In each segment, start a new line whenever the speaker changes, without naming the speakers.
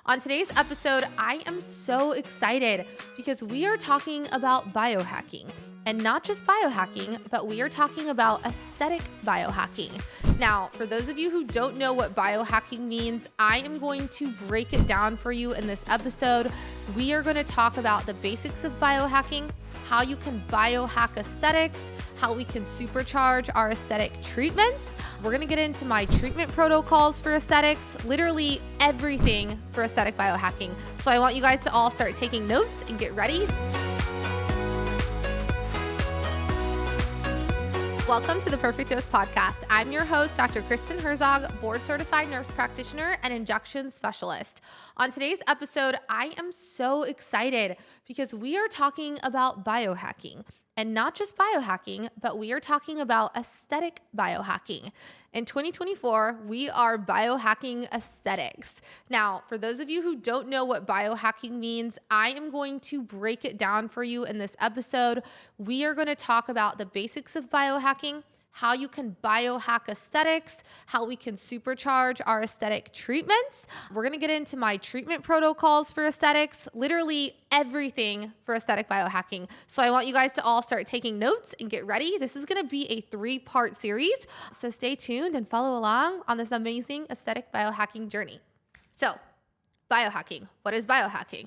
On today's episode, I am so excited because we are talking about biohacking. And not just biohacking, but we are talking about aesthetic biohacking. Now, for those of you who don't know what biohacking means, I am going to break it down for you in this episode. We are going to talk about the basics of biohacking, how you can biohack aesthetics, how we can supercharge our aesthetic treatments. We're going to get into my treatment protocols for aesthetics, literally everything for aesthetic biohacking. So I want you guys to all start taking notes and get ready. Welcome to the Perfect Dose Podcast. I'm your host, Dr. Kristen Herzog, board-certified nurse practitioner and injection specialist. On today's episode, I am so excited because we are talking about biohacking. And not just biohacking, but we are talking about aesthetic biohacking. In 2024, we are biohacking aesthetics. Now, for those of you who don't know what biohacking means, I am going to break it down for you in this episode. We are going to talk about the basics of biohacking, how you can biohack aesthetics, how we can supercharge our aesthetic treatments. We're going to get into my treatment protocols for aesthetics, literally everything for aesthetic biohacking. So I want you guys to all start taking notes and get ready. This is going to be a 3-part series. So stay tuned and follow along on this amazing aesthetic biohacking journey. So biohacking. What is biohacking?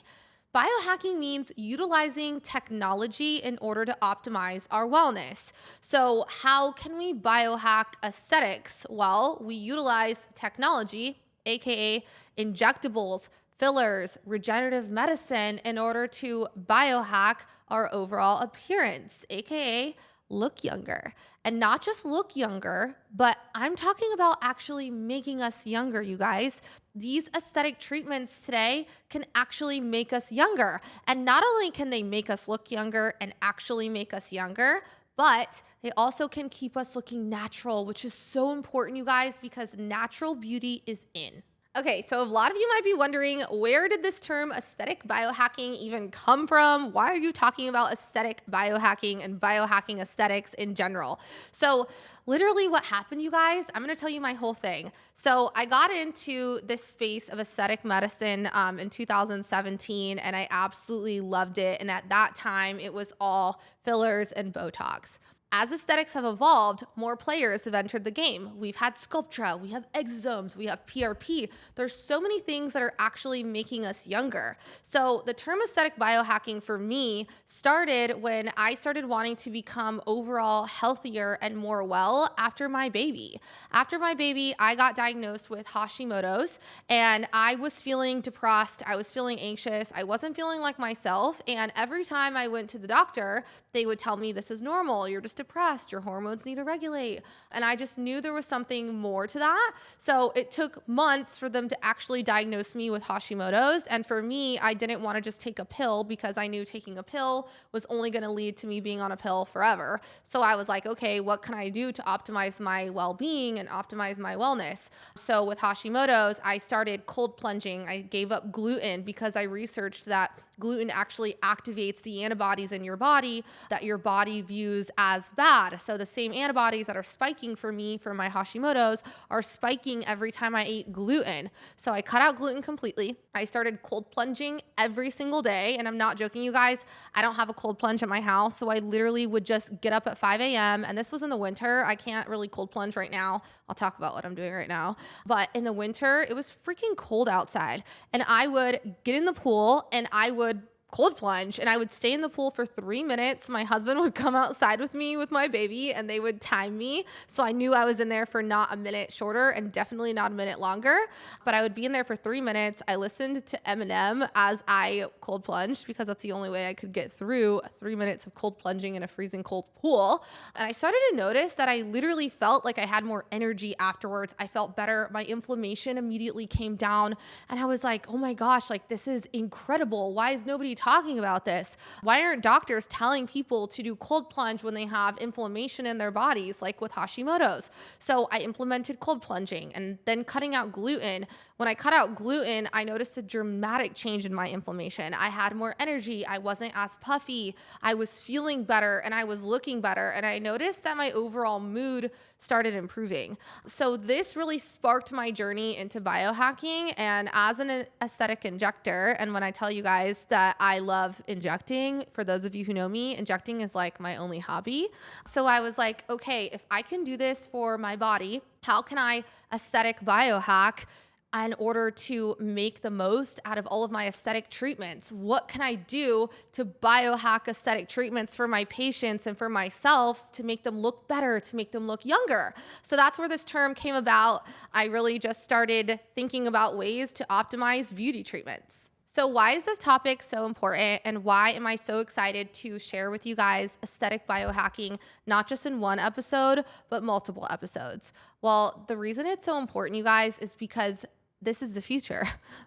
Biohacking means utilizing technology in order to optimize our wellness. So how can we biohack aesthetics? Well, we utilize technology, aka injectables, fillers, regenerative medicine in order to biohack our overall appearance, aka look younger. And not just look younger, but I'm talking about actually making us younger, you guys. These aesthetic treatments today can actually make us younger. And not only can they make us look younger and actually make us younger, but they also can keep us looking natural, which is so important, you guys, because natural beauty is in. Okay, so a lot of you might be wondering, where did this term aesthetic biohacking even come from? Why are you talking about aesthetic biohacking and biohacking aesthetics in general? So literally what happened, you guys, I'm going to tell you my whole thing. So I got into this space of aesthetic medicine in 2017, and I absolutely loved it. And at that time, it was all fillers and Botox. As aesthetics have evolved, more players have entered the game. We've had Sculptra, we have exosomes, we have PRP. There's so many things that are actually making us younger. So the term aesthetic biohacking for me started when I started wanting to become overall healthier and more well after my baby. After my baby, I got diagnosed with Hashimoto's, and I was feeling depressed. I was feeling anxious. I wasn't feeling like myself. And every time I went to the doctor, they would tell me, this is normal. You're just depressed, your hormones need to regulate. And I just knew there was something more to that. So it took months for them to actually diagnose me with Hashimoto's. And for me, I didn't want to just take a pill because I knew taking a pill was only going to lead to me being on a pill forever. So I was like, okay, what can I do to optimize my well-being and optimize my wellness? So with Hashimoto's, I started cold plunging. I gave up gluten because I researched that gluten actually activates the antibodies in your body that your body views as bad. So the same antibodies that are spiking for me for my Hashimoto's are spiking every time I ate gluten. So I cut out gluten completely. I started cold plunging every single day. And I'm not joking, you guys. I don't have a cold plunge at my house. So I literally would just get up at 5 a.m. And this was in the winter. I can't really cold plunge right now. I'll talk about what I'm doing right now. But in the winter, it was freaking cold outside. And I would get in the pool and I would cold plunge, and I would stay in the pool for 3 minutes. My husband would come outside with me with my baby, and they would time me. So I knew I was in there for not a minute shorter and definitely not a minute longer, but I would be in there for 3 minutes. I listened to Eminem as I cold plunged because that's the only way I could get through 3 minutes of cold plunging in a freezing cold pool. And I started to notice that I literally felt like I had more energy afterwards. I felt better. My inflammation immediately came down, and I was like, oh my gosh, like this is incredible. Why is nobody talking about this? Why aren't doctors telling people to do cold plunge when they have inflammation in their bodies, like with Hashimoto's? So I implemented cold plunging and then cutting out gluten. When I cut out gluten, I noticed a dramatic change in my inflammation. I had more energy. I wasn't as puffy. I was feeling better and I was looking better. And I noticed that my overall mood started improving. So this really sparked my journey into biohacking. And as an aesthetic injector, and when I tell you guys that I love injecting, for those of you who know me, injecting is like my only hobby. So I was like, okay, if I can do this for my body, how can I aesthetic biohack in order to make the most out of all of my aesthetic treatments? What can I do to biohack aesthetic treatments for my patients and for myself to make them look better, to make them look younger? So that's where this term came about. I really just started thinking about ways to optimize beauty treatments. So why is this topic so important, and why am I so excited to share with you guys aesthetic biohacking, not just in one episode, but multiple episodes? Well, the reason it's so important, you guys, is because this is the future.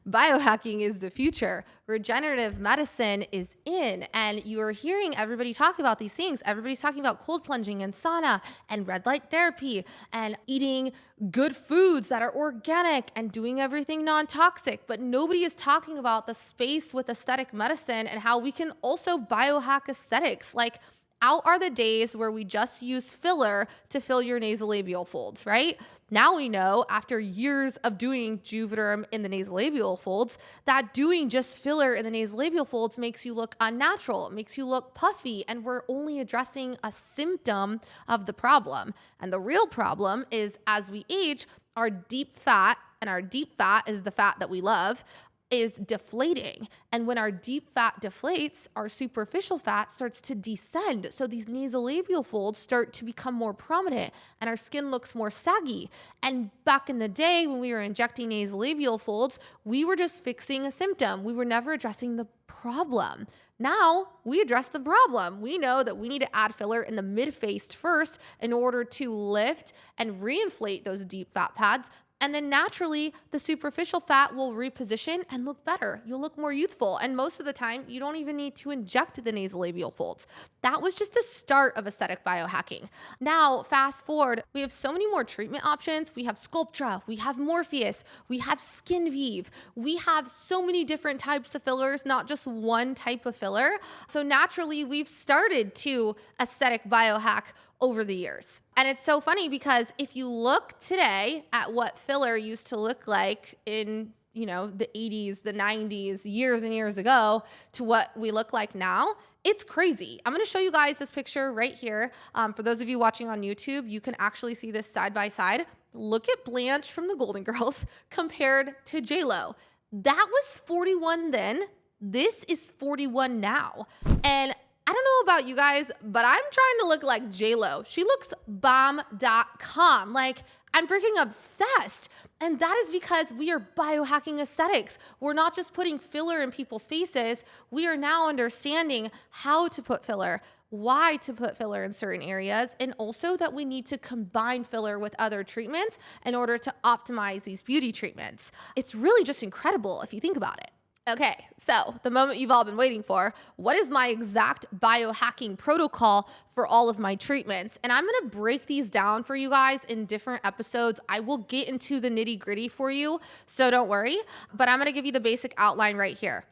Biohacking is the future. Regenerative medicine is in, and you are hearing everybody talk about these things. Everybody's talking about cold plunging and sauna and red light therapy and eating good foods that are organic and doing everything non-toxic. But nobody is talking about the space with aesthetic medicine and how we can also biohack aesthetics. Like, out are the days where we just use filler to fill your nasolabial folds, right? Now we know, after years of doing Juvederm in the nasolabial folds, that doing just filler in the nasolabial folds makes you look unnatural, it makes you look puffy, and we're only addressing a symptom of the problem. And the real problem is, as we age, our deep fat, and our deep fat is the fat that we love, is deflating. And when our deep fat deflates, our superficial fat starts to descend. So these nasolabial folds start to become more prominent and our skin looks more saggy. And back in the day when we were injecting nasolabial folds, we were just fixing a symptom. We were never addressing the problem. Now we address the problem. We know that we need to add filler in the mid-face first in order to lift and reinflate those deep fat pads. And then naturally, the superficial fat will reposition and look better. You'll look more youthful. And most of the time, you don't even need to inject the nasolabial folds. That was just the start of aesthetic biohacking. Now, fast forward, we have so many more treatment options. We have Sculptra, we have Morpheus, we have Skin Vive. We have so many different types of fillers, not just one type of filler. So naturally, we've started to aesthetic biohack over the years. And it's so funny because if you look today at what filler used to look like in, the 80s, the 90s, years and years ago, to what we look like now, it's crazy. I'm going to show you guys this picture right here. For those of you watching on YouTube, you can actually see this side by side. Look at Blanche from the Golden Girls compared to J-Lo. That was 41 then. This is 41 now. And I don't know about you guys, but I'm trying to look like J-Lo. She looks bomb.com. Like, I'm freaking obsessed. And that is because we are biohacking aesthetics. We're not just putting filler in people's faces. We are now understanding how to put filler, why to put filler in certain areas, and also that we need to combine filler with other treatments in order to optimize these beauty treatments. It's really just incredible if you think about it. Okay, so the moment you've all been waiting for, what is my exact biohacking protocol for all of my treatments? And I'm gonna break these down for you guys in different episodes. I will get into the nitty-gritty for you, so don't worry, but I'm gonna give you the basic outline right here.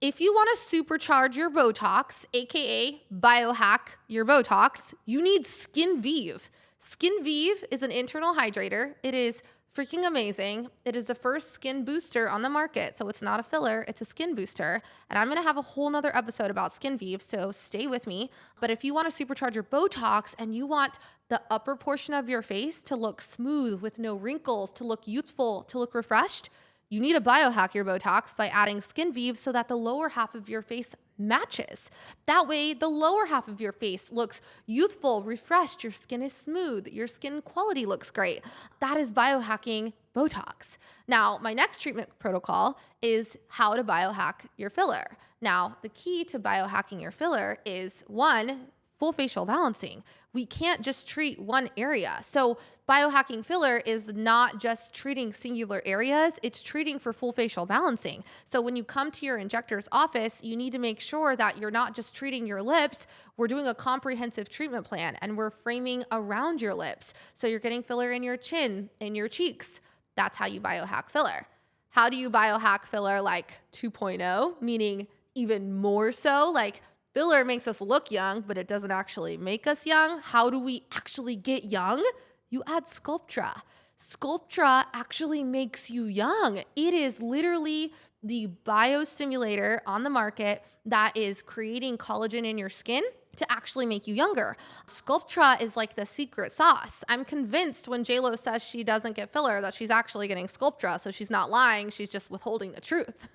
If you wanna supercharge your Botox, AKA biohack your Botox, you need Skin Vive. Skin Vive is an internal hydrator. It is freaking amazing. It is the first skin booster on the market. So it's not a filler, it's a skin booster. And I'm gonna have a whole nother episode about Skin Vive, so stay with me. But if you wanna supercharge your Botox and you want the upper portion of your face to look smooth with no wrinkles, to look youthful, to look refreshed, you need to biohack your Botox by adding Skin Vive so that the lower half of your face matches. That way, the lower half of your face looks youthful, refreshed, your skin is smooth, your skin quality looks great. That is biohacking Botox. Now, my next treatment protocol is how to biohack your filler. Now, the key to biohacking your filler is, one, full facial balancing. We can't just treat one area. So biohacking filler is not just treating singular areas, it's treating for full facial balancing. So when you come to your injector's office, you need to make sure that you're not just treating your lips, we're doing a comprehensive treatment plan and we're framing around your lips. So you're getting filler in your chin, in your cheeks. That's how you biohack filler. How do you biohack filler like 2.0, meaning even more so? Like filler makes us look young, but it doesn't actually make us young. How do we actually get young? You add Sculptra. Sculptra actually makes you young. It is literally the biostimulator on the market that is creating collagen in your skin to actually make you younger. Sculptra is like the secret sauce. I'm convinced when JLo says she doesn't get filler that she's actually getting Sculptra, so she's not lying, she's just withholding the truth.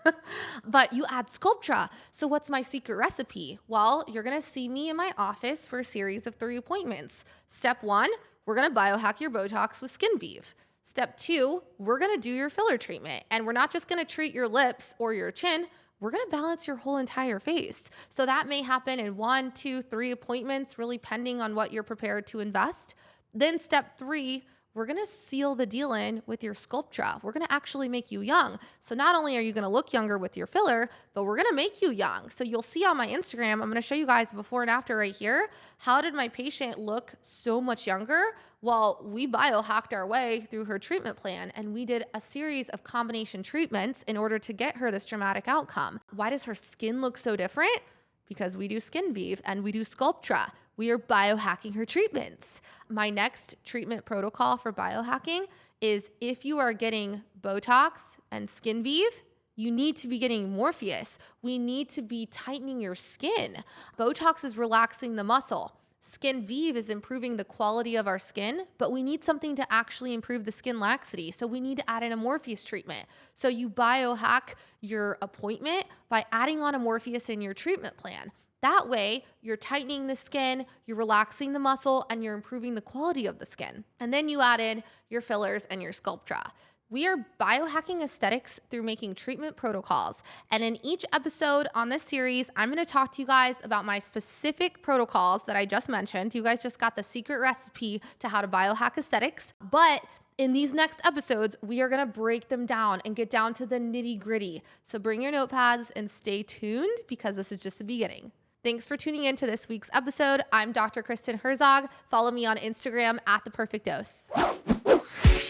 But you add Sculptra. So what's my secret recipe? Well, you're gonna see me in my office for a series of 3 appointments. Step 1, we're gonna biohack your Botox with SkinVive. Step 2, we're gonna do your filler treatment. And we're not just gonna treat your lips or your chin, we're gonna balance your whole entire face. So that may happen in 1, 2, 3 appointments, really pending on what you're prepared to invest. Then step 3, we're gonna seal the deal in with your Sculptra. We're gonna actually make you young. So not only are you gonna look younger with your filler, but we're gonna make you young. So you'll see on my Instagram, I'm gonna show you guys before and after right here. How did my patient look so much younger? Well, we biohacked our way through her treatment plan, and we did a series of combination treatments in order to get her this dramatic outcome. Why does her skin look so different? Because we do SkinVive and we do Sculptra. We are biohacking her treatments. My next treatment protocol for biohacking is if you are getting Botox and SkinVive, you need to be getting Morpheus. We need to be tightening your skin. Botox is relaxing the muscle. SkinVive is improving the quality of our skin, but we need something to actually improve the skin laxity. So we need to add in a Morpheus treatment. So you biohack your appointment by adding on a Morpheus in your treatment plan. That way, you're tightening the skin, you're relaxing the muscle, and you're improving the quality of the skin. And then you add in your fillers and your Sculptra. We are biohacking aesthetics through making treatment protocols. And in each episode on this series, I'm gonna talk to you guys about my specific protocols that I just mentioned. You guys just got the secret recipe to how to biohack aesthetics. But in these next episodes, we are gonna break them down and get down to the nitty gritty. So bring your notepads and stay tuned because this is just the beginning. Thanks for tuning in to this week's episode. I'm Dr. Kristen Herzog. Follow me on Instagram @theperfectdose.